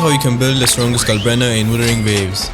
how you can build the strongest Galbrena in Wuthering Waves.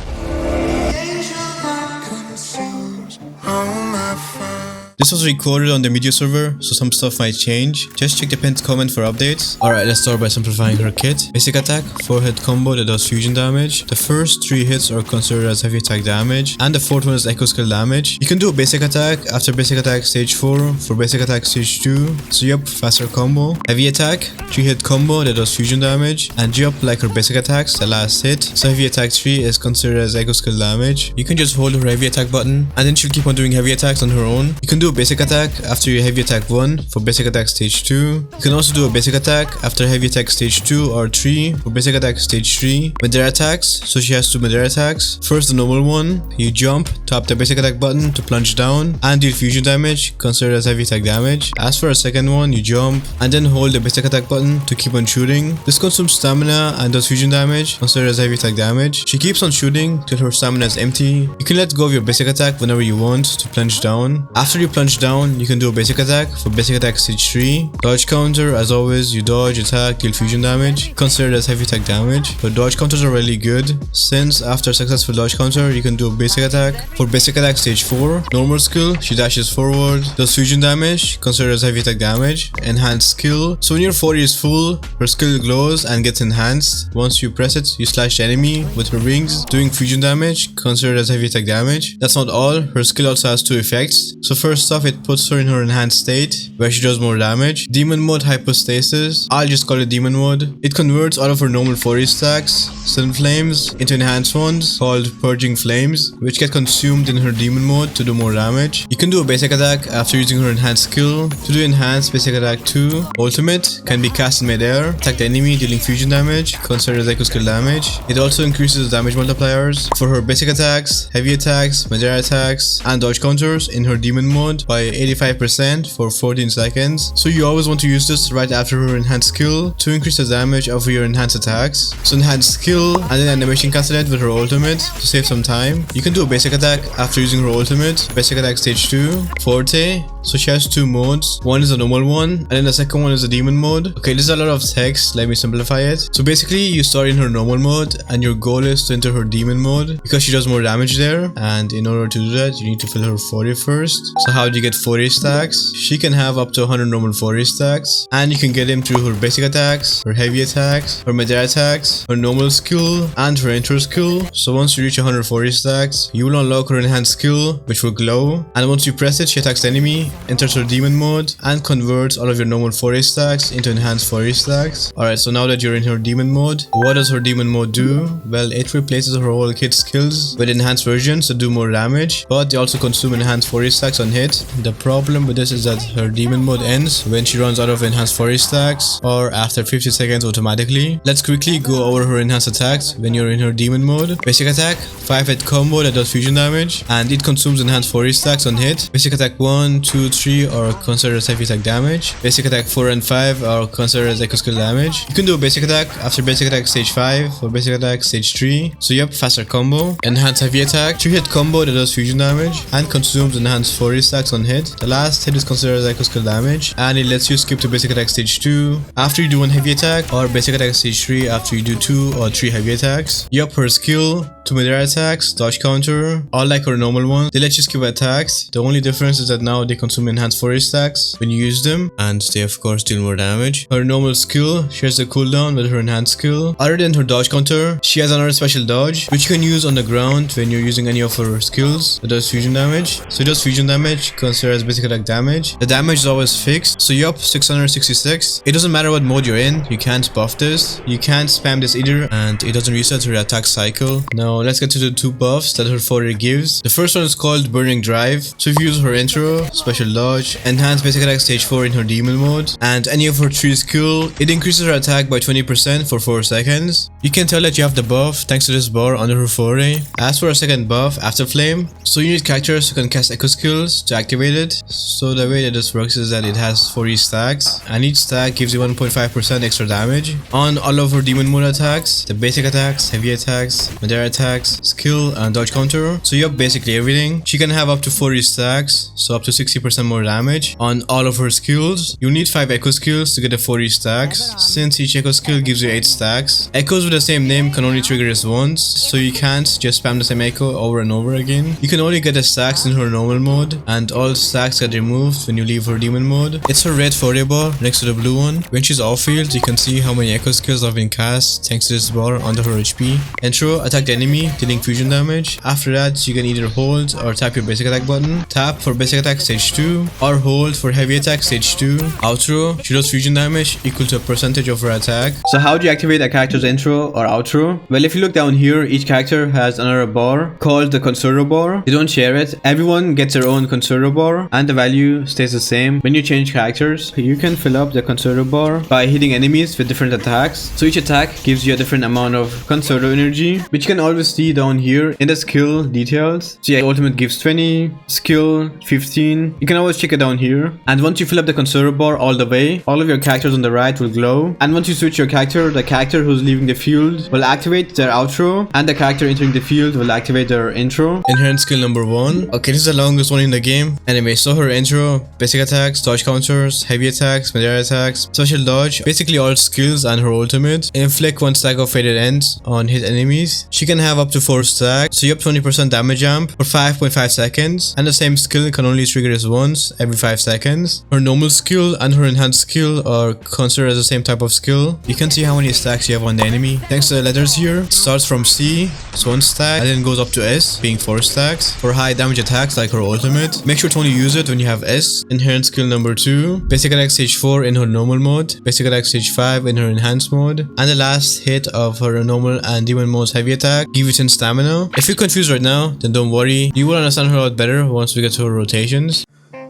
This was recorded on the media server, so some stuff might change. Just check the pinned comment for updates. Alright, let's start by simplifying her kit. Basic attack, 4-hit combo that does fusion damage. The first 3 hits are considered as heavy attack damage, and the 4th one is echo skill damage. You can do a basic attack after basic attack stage 4 for basic attack stage 2. So yup, faster combo. Heavy attack, 3-hit combo that does fusion damage, and yup, like her basic attacks, the last hit. So heavy attack 3 is considered as echo skill damage. You can just hold her heavy attack button, and then she'll keep on doing heavy attacks on her own. You can do a basic attack after your heavy attack 1 for basic attack stage 2. You can also do a basic attack after heavy attack stage 2 or 3 for basic attack stage 3. Mid-air attacks, so she has 2 mid-air attacks. First the normal one, you jump, tap the basic attack button to plunge down and deal fusion damage, considered as heavy attack damage. As for a second one, you jump and then hold the basic attack button to keep on shooting. This consumes stamina and does fusion damage, considered as heavy attack damage. She keeps on shooting till her stamina is empty. You can let go of your basic attack whenever you want to plunge down. After you plunge down, you can do a basic attack for basic attack stage 3. Dodge counter, as always, you dodge, attack, deal fusion damage, considered as heavy attack damage. But dodge counters are really good, since after successful dodge counter, you can do a basic attack. For basic attack stage 4, normal skill, she dashes forward, does fusion damage, considered as heavy attack damage. Enhanced skill, so when your 40 is full, her skill glows and gets enhanced. Once you press it, you slash the enemy with her wings, doing fusion damage, considered as heavy attack damage. That's not all, her skill also has 2 effects. So first off, it puts her in her enhanced state, where she does more damage. Demon mode hypostasis, I'll just call it demon mode. It converts all of her normal 40 stacks, sun flames, into enhanced ones called purging flames, which get consumed in her demon mode to do more damage. You can do a basic attack after using her enhanced skill. To do enhanced basic attack 2, ultimate can be cast in mid-air, attack the enemy dealing fusion damage, considered as echo skill damage. It also increases damage multipliers for her basic attacks, heavy attacks, mid-air attacks, and dodge counters in her demon mode by 85% for 14 seconds. So you always want to use this right after her enhanced skill to increase the damage of your enhanced attacks. So enhanced skill and then animation cancel it with her ultimate to save some time. You can do a basic attack after using her ultimate, basic attack stage 2, forte. So she has 2 modes, one is a normal one and then the second one is a demon mode. Okay, this is a lot of text, let me simplify it. So basically you start in her normal mode and your goal is to enter her demon mode because she does more damage there, and in order to do that you need to fill her 40 first. So how do you get 40 stacks? She can have up to 100 normal 40 stacks, and you can get them through her basic attacks, her heavy attacks, her mid-air attacks, her normal skill, and her intro skill. So once you reach 140 stacks, you will unlock her enhanced skill, which will glow, and once you press it, she attacks the enemy, enters her demon mode, and converts all of your normal 40 stacks into enhanced 40 stacks. Alright, so now that you're in her demon mode, what does her demon mode do? Well, it replaces her whole kit skills with enhanced versions to do more damage, but they also consume enhanced 40 stacks on hit. The problem with this is that her demon mode ends when she runs out of enhanced 40 stacks or after 50 seconds automatically. Let's quickly go over her enhanced attacks when you're in her demon mode. Basic attack, 5-hit combo that does fusion damage, and it consumes enhanced 40 stacks on hit. Basic attack 1, 2, 3 are considered as heavy attack damage. Basic attack 4 and 5 are considered as echo skill damage. You can do a basic attack after basic attack stage 5 or basic attack stage 3. So yep, faster combo. Enhanced heavy attack, 3-hit combo that does fusion damage and consumes enhanced 40 stacks on hit. The last hit is considered as echo skill damage, and it lets you skip to basic attack stage 2 after you do 1 heavy attack, or basic attack stage 3 after you do 2 or 3 heavy attacks. Yup, her skill, 2 mid-air attacks, dodge counter, all like her normal one. They let you skip attacks. The only difference is that now they consume enhanced 40 stacks when you use them, and they of course deal more damage. Her normal skill shares the cooldown with her enhanced skill. Other than her dodge counter, she has another special dodge which you can use on the ground when you're using any of her skills that does fusion damage. So it does fusion damage, considered as basic attack damage. The damage is always fixed, so yup, 666. It doesn't matter what mode you're in, you can't buff this, you can't spam this either, and it doesn't reset her attack cycle. Now let's get to the 2 buffs that her forte gives. The first one is called Burning Drive. So if you use her intro, special dodge, enhanced basic attack stage 4 in her demon mode, and any of her 3 skill, it increases her attack by 20% for 4 seconds. You can tell that you have the buff thanks to this bar under her forte. As for a second buff, After Flame, so you need characters who can cast echo skills to activate it. So the way that this works is that it has 40 stacks, and each stack gives you 1.5% extra damage on all of her demon mode attacks, the basic attacks, heavy attacks, mid-air attacks, attacks, skill, and dodge counter. So yup, basically everything. She can have up to 40 stacks, so up to 60% more damage on all of her skills. You need 5 echo skills to get the 40 stacks, since each echo skill gives you 8 stacks. Echoes with the same name can only trigger this once, so you can't just spam the same echo over and over again. You can only get the stacks in her normal mode, and all stacks get removed when you leave her demon mode. It's her red forte bar next to the blue one. When she's off field, you can see how many echo skills have been cast thanks to this bar under her HP. Intro, attack the enemy, dealing fusion damage. After that, you can either hold or tap your basic attack button. Tap for basic attack stage 2, or hold for heavy attack stage 2. Outro, she does fusion damage equal to a percentage of her attack. So how do you activate a character's intro or outro? Well, if you look down here, each character has another bar called the conservator bar. They don't share it. Everyone gets their own conservator bar, and the value stays the same. When you change characters, you can fill up the conservator bar by hitting enemies with different attacks. So each attack gives you a different amount of conservator energy, which you can always see down here in the skill details. So yeah, ultimate gives 20, skill 15. You can always check it down here. And once you fill up the conservator bar all the way, all of your characters on the right will glow. And once you switch your character, the character who's leaving the field will activate their outro, and the character entering the field will activate their intro. Inherent skill number 1. Okay, this is the longest one in the game. Anyway, so her intro, basic attacks, dodge counters, heavy attacks, melee attacks, special dodge, basically all skills, and her ultimate. Inflict 1 stack of faded ends on hit enemies. She can have up to 4 stacks, so you have 20% damage jump for 5.5 seconds, and the same skill can only trigger this once every 5 seconds. Her normal skill and her enhanced skill are considered as the same type of skill. You can see how many stacks you have on the enemy. Thanks to the letters here, it starts from C, it's 1 stack, and then goes up to S, being 4 stacks. For high damage attacks like her ultimate, make sure to only use it when you have S. Inherent skill number 2, basic attack stage 4 in her normal mode, basic attack stage 5 in her enhanced mode, and the last hit of her normal and demon mode's heavy attack give you 10 stamina. If you're confused right now, then don't worry, you will understand her a lot better once we get to her rotations.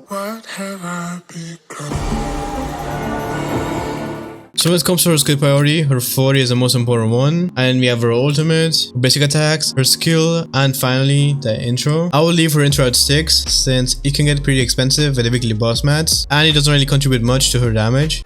What have I become? So when it comes to her skill priority, her 40 is the most important one, and we have her ultimate, her basic attacks, her skill, and finally the intro. I will leave her intro at 6 since it can get pretty expensive with the weekly boss mats, and it doesn't really contribute much to her damage.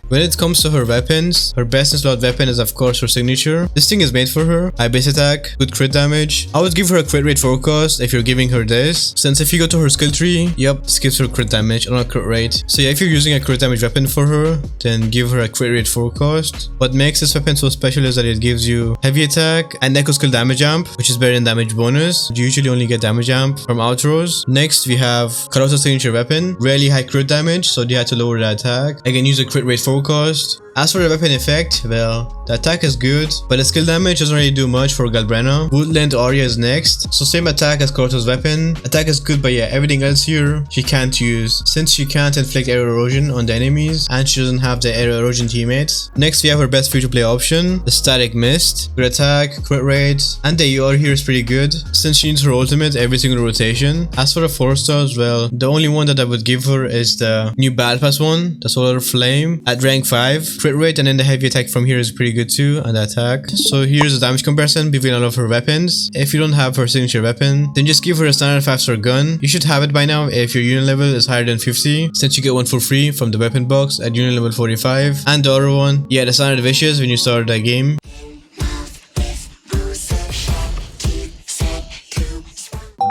When it comes to her weapons, her best in slot weapon is of course her signature. This thing is made for her. High base attack, good crit damage. I would give her a crit rate forecast if you're giving her this, since if you go to her skill tree, yup, this gives her crit damage and not crit rate. So yeah, if you're using a crit damage weapon for her, then give her a crit rate forecast. What makes this weapon so special is that it gives you heavy attack and echo skill damage amp, which is better than damage bonus. You usually only get damage amp from outros. Next we have Carlotta signature weapon, rarely high crit damage, so you had to lower the attack. Again, use a crit rate forecast. As for the weapon effect, well, the attack is good, but the skill damage doesn't really do much for Galbrena. Woodland Aria is next, so same attack as Carlotta's weapon. Attack is good, but yeah, everything else here she can't use, since she can't inflict air erosion on the enemies, and she doesn't have the air erosion teammates. Next we have her best free to play option, the Static Mist. Good attack, crit rate, and the ER here is pretty good, since she needs her ultimate every single rotation. As for the 4 stars, well, the only one that I would give her is the new Battle Pass one, the Solar Flame, at rank 5. Crit rate and then the heavy attack from here is pretty good too, and the attack. So here's the damage comparison between all of her weapons. If you don't have her signature weapon, then just give her a standard 5-star gun. You should have it by now if your unit level is higher than 50, since you get one for free from the weapon box at unit level 45. And the other one, yeah, the standard wishes when you start the game.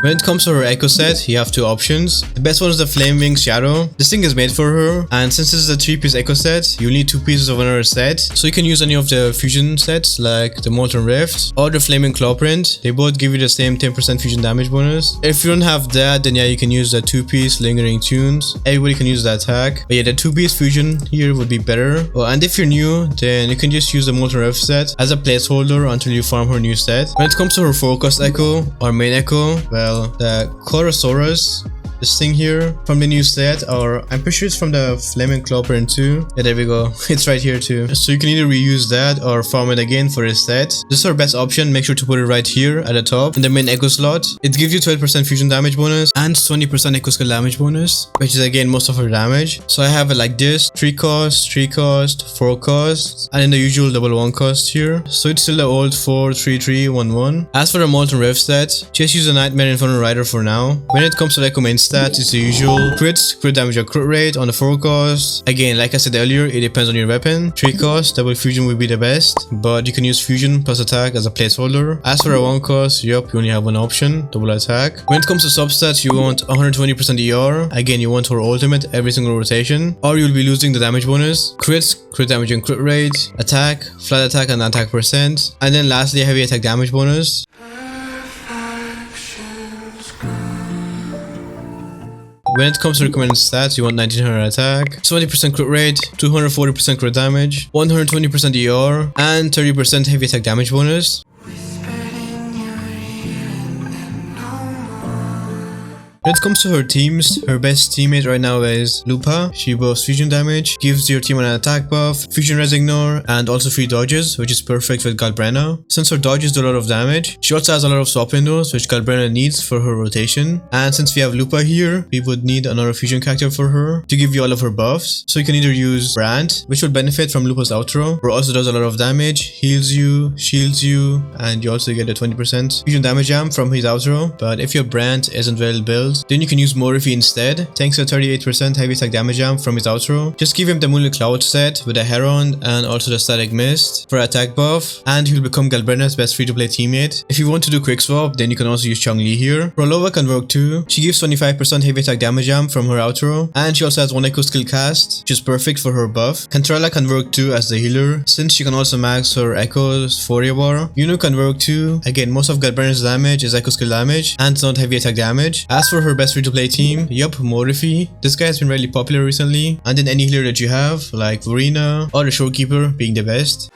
When it comes to her echo set, you have 2 options. The best one is the Flame Wings Shadow. This thing is made for her, and since this is a 3-piece echo set, you'll need 2 pieces of another set. So you can use any of the fusion sets like the Molten Rift or the Flaming Claw Print. They both give you the same 10% fusion damage bonus. If you don't have that, then yeah, you can use the 2-piece Lingering Tunes. Everybody can use the attack, but yeah, the 2-piece fusion here would be better. Oh, and if you're new, then you can just use the Molten Rift set as a placeholder until you farm her new set. When it comes to her focus echo or main echo, well, the Chlorosaurus, this thing here from the new set, or I'm pretty sure it's from the Flaming Claw Print too. Yeah, there we go. It's right here too. So you can either reuse that or farm it again for this set. This is our best option. Make sure to put it right here at the top in the main echo slot. It gives you 12% fusion damage bonus and 20% echo skill damage bonus, which is again most of her damage. So I have it like this: 3 cost, 3 cost, 4 cost, and then the usual double 1 cost here. So it's still the old 4, 3, 3, 1, 1. As for the Molten Rift set, just use a Nightmare Infernal Rider for now. When it comes to recommend stats is the usual. Crits, crit damage or crit rate on the 4 cost. Again, like I said earlier, it depends on your weapon. 3 cost, double fusion will be the best, but you can use fusion plus attack as a placeholder. As for a 1 cost, yup, you only have one option, double attack. When it comes to substats, you want 120% ER. Again, you want her ultimate every single rotation, or you'll be losing the damage bonus. Crits, crit damage and crit rate, attack, flat attack and attack percent, and then lastly heavy attack damage bonus. When it comes to recommended stats, you want 1900 attack, 70% crit rate, 240% crit damage, 120% ER, and 30% heavy attack damage bonus. When it comes to her teams, her best teammate right now is Lupa. She buffs fusion damage, gives your team an attack buff, fusion res ignore, and also free dodges, which is perfect with Galbrena. Since her dodges do a lot of damage, she also has a lot of swap windows, which Galbrena needs for her rotation. And since we have Lupa here, we would need another fusion character for her to give you all of her buffs. So you can either use Brant, which will benefit from Lupa's outro, or also does a lot of damage, heals you, shields you, and you also get a 20% fusion damage jam from his outro. But if your Brant isn't well built, then you can use Morphe instead, thanks to a 38% heavy attack damage jam from his outro. Just give him the Moonlit Cloud set with a Heron and also the Static Mist for attack buff, and he'll become Galbrena's best free-to-play teammate. If you want to do quick swap, then you can also use Changli here. Phrolova can work too. She gives 25% heavy attack damage jam from her outro, and she also has 1 echo skill cast, which is perfect for her buff. Cantarella can work too as the healer, since she can also max her echoes 40 bar. Yuno can work too. Again, most of Galbrena's damage is echo skill damage, and it's not heavy attack damage. As for her best free-to-play team, yup, Morphe. This guy has been really popular recently, and then any healer that you have, like Verena or the Shorekeeper being the best.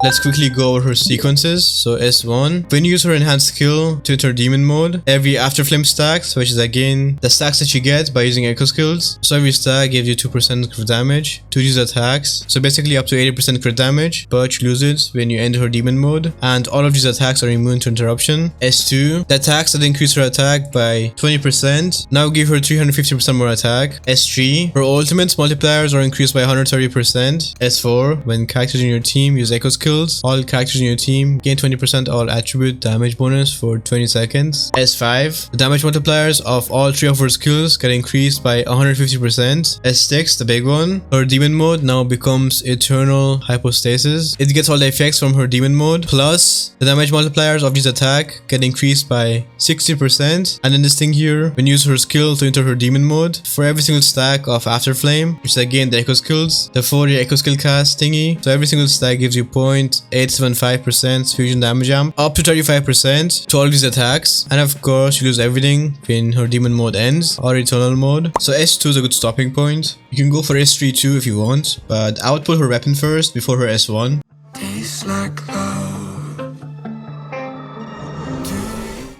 Let's quickly go over her sequences. So S1, when you use her enhanced skill to enter demon mode, every afterflame stacks, which is again the stacks that you get by using echo skills. So every stack gives you 2% crit damage, 2 use attacks, so basically up to 80% crit damage, but you lose it when you enter her demon mode, and all of these attacks are immune to interruption. S2, the attacks that increase her attack by 20% now give her 350% more attack. S3, her ultimates multipliers are increased by 130%. S4, when characters in your team use echo skills, all characters in your team gain 20% all attribute damage bonus for 20 seconds. S5, the damage multipliers of all 3 of her skills get increased by 150%. S6, the big one, her demon mode now becomes eternal hypostasis. It gets all the effects from her demon mode, plus the damage multipliers of this attack get increased by 60%. And then this thing here, when you use her skill to enter her demon mode, for every single stack of Afterflame, which is again the echo skills, the 40 echo skill cast thingy, so every single stack gives you 0.875% fusion damage jump, up to 35% to all these attacks. And of course you lose everything when her demon mode ends or eternal mode. So S2 is a good stopping point. You can go for S3 too if you want, but I would pull her weapon first before her S1. Tastes like love.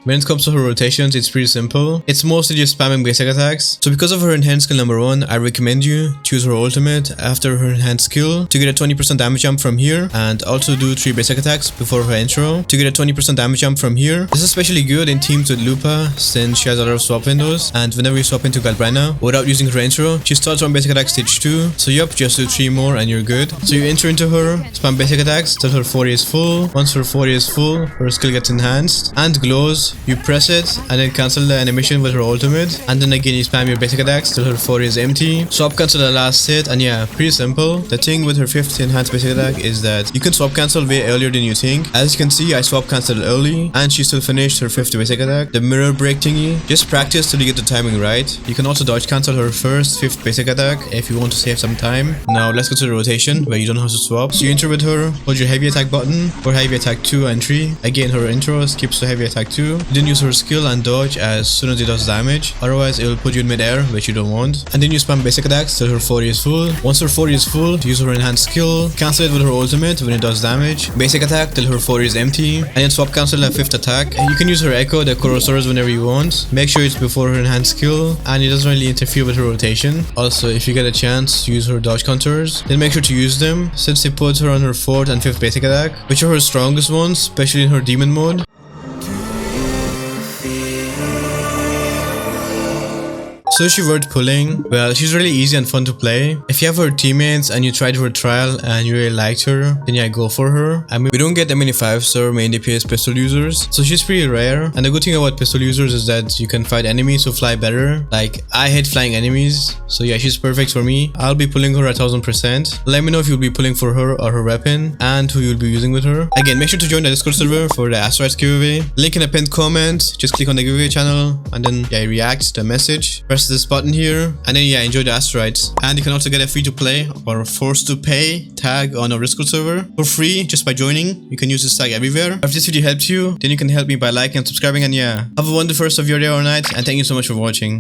When it comes to her rotations, it's pretty simple. It's mostly just spamming basic attacks. So because of her enhanced skill number 1, I recommend you choose her ultimate after her enhanced skill to get a 20% damage jump from here, and also do 3 basic attacks before her intro to get a 20% damage jump from here. This is especially good in teams with Lupa since she has a lot of swap windows, and whenever you swap into Galbrena without using her intro, she starts on basic attack stage 2. So yup, just do 3 more and you're good. So you enter into her, spam basic attacks till her 40 is full. Once her 40 is full, her skill gets enhanced and glows. You press it and then cancel the animation with her ultimate, and then again you spam your basic attacks till her 40 is empty. Swap cancel the last hit, and yeah, pretty simple. The thing with her 5th enhanced basic attack is that you can swap cancel way earlier than you think. As you can see, I swap cancelled early and she still finished her 5th basic attack, the mirror break thingy. Just practice till you get the timing right. You can also dodge cancel her 5th basic attack if you want to save some time. Now let's go to the rotation where you don't have to swap. So you enter with her, hold your heavy attack button for heavy attack 2 and 3. Again, her intro skips to heavy attack 2. You then use her skill and dodge as soon as it does damage, otherwise it will put you in mid-air, which you don't want. And then you spam basic attacks till her 40 is full. Once her 40 is full, use her enhanced skill, cancel it with her ultimate when it does damage, basic attack till her 40 is empty, and then swap cancel that 5th attack. You can use her echo, the Korosaurus, whenever you want. Make sure it's before her enhanced skill and it doesn't really interfere with her rotation. Also, if you get a chance to use her dodge counters, then make sure to use them since it puts her on her 4th and 5th basic attack, which are her strongest ones, especially in her demon mode. So is she worth pulling? Well, she's really easy and fun to play. If you have her teammates and you tried her trial and you really liked her, then yeah, go for her. I mean, we don't get that many 5-star main DPS pistol users, so she's pretty rare. And the good thing about pistol users is that you can fight enemies who fly better. Like, I hate flying enemies, so yeah, she's perfect for me. I'll be pulling her 1000%. Let me know if you'll be pulling for her or her weapon and who you'll be using with her. Again, make sure to join the Discord server for the Asterites giveaway. Link in the pinned comment. Just click on the giveaway channel and then yeah, react to the message. Press this button here and then yeah, enjoy the Asterites. And you can also get a free to play or forced to pay tag on our Discord server for free just by joining. You can use this tag everywhere. If this video helped you, then you can help me by liking and subscribing, and yeah, have a wonderful rest of your day or night, and thank you so much for watching.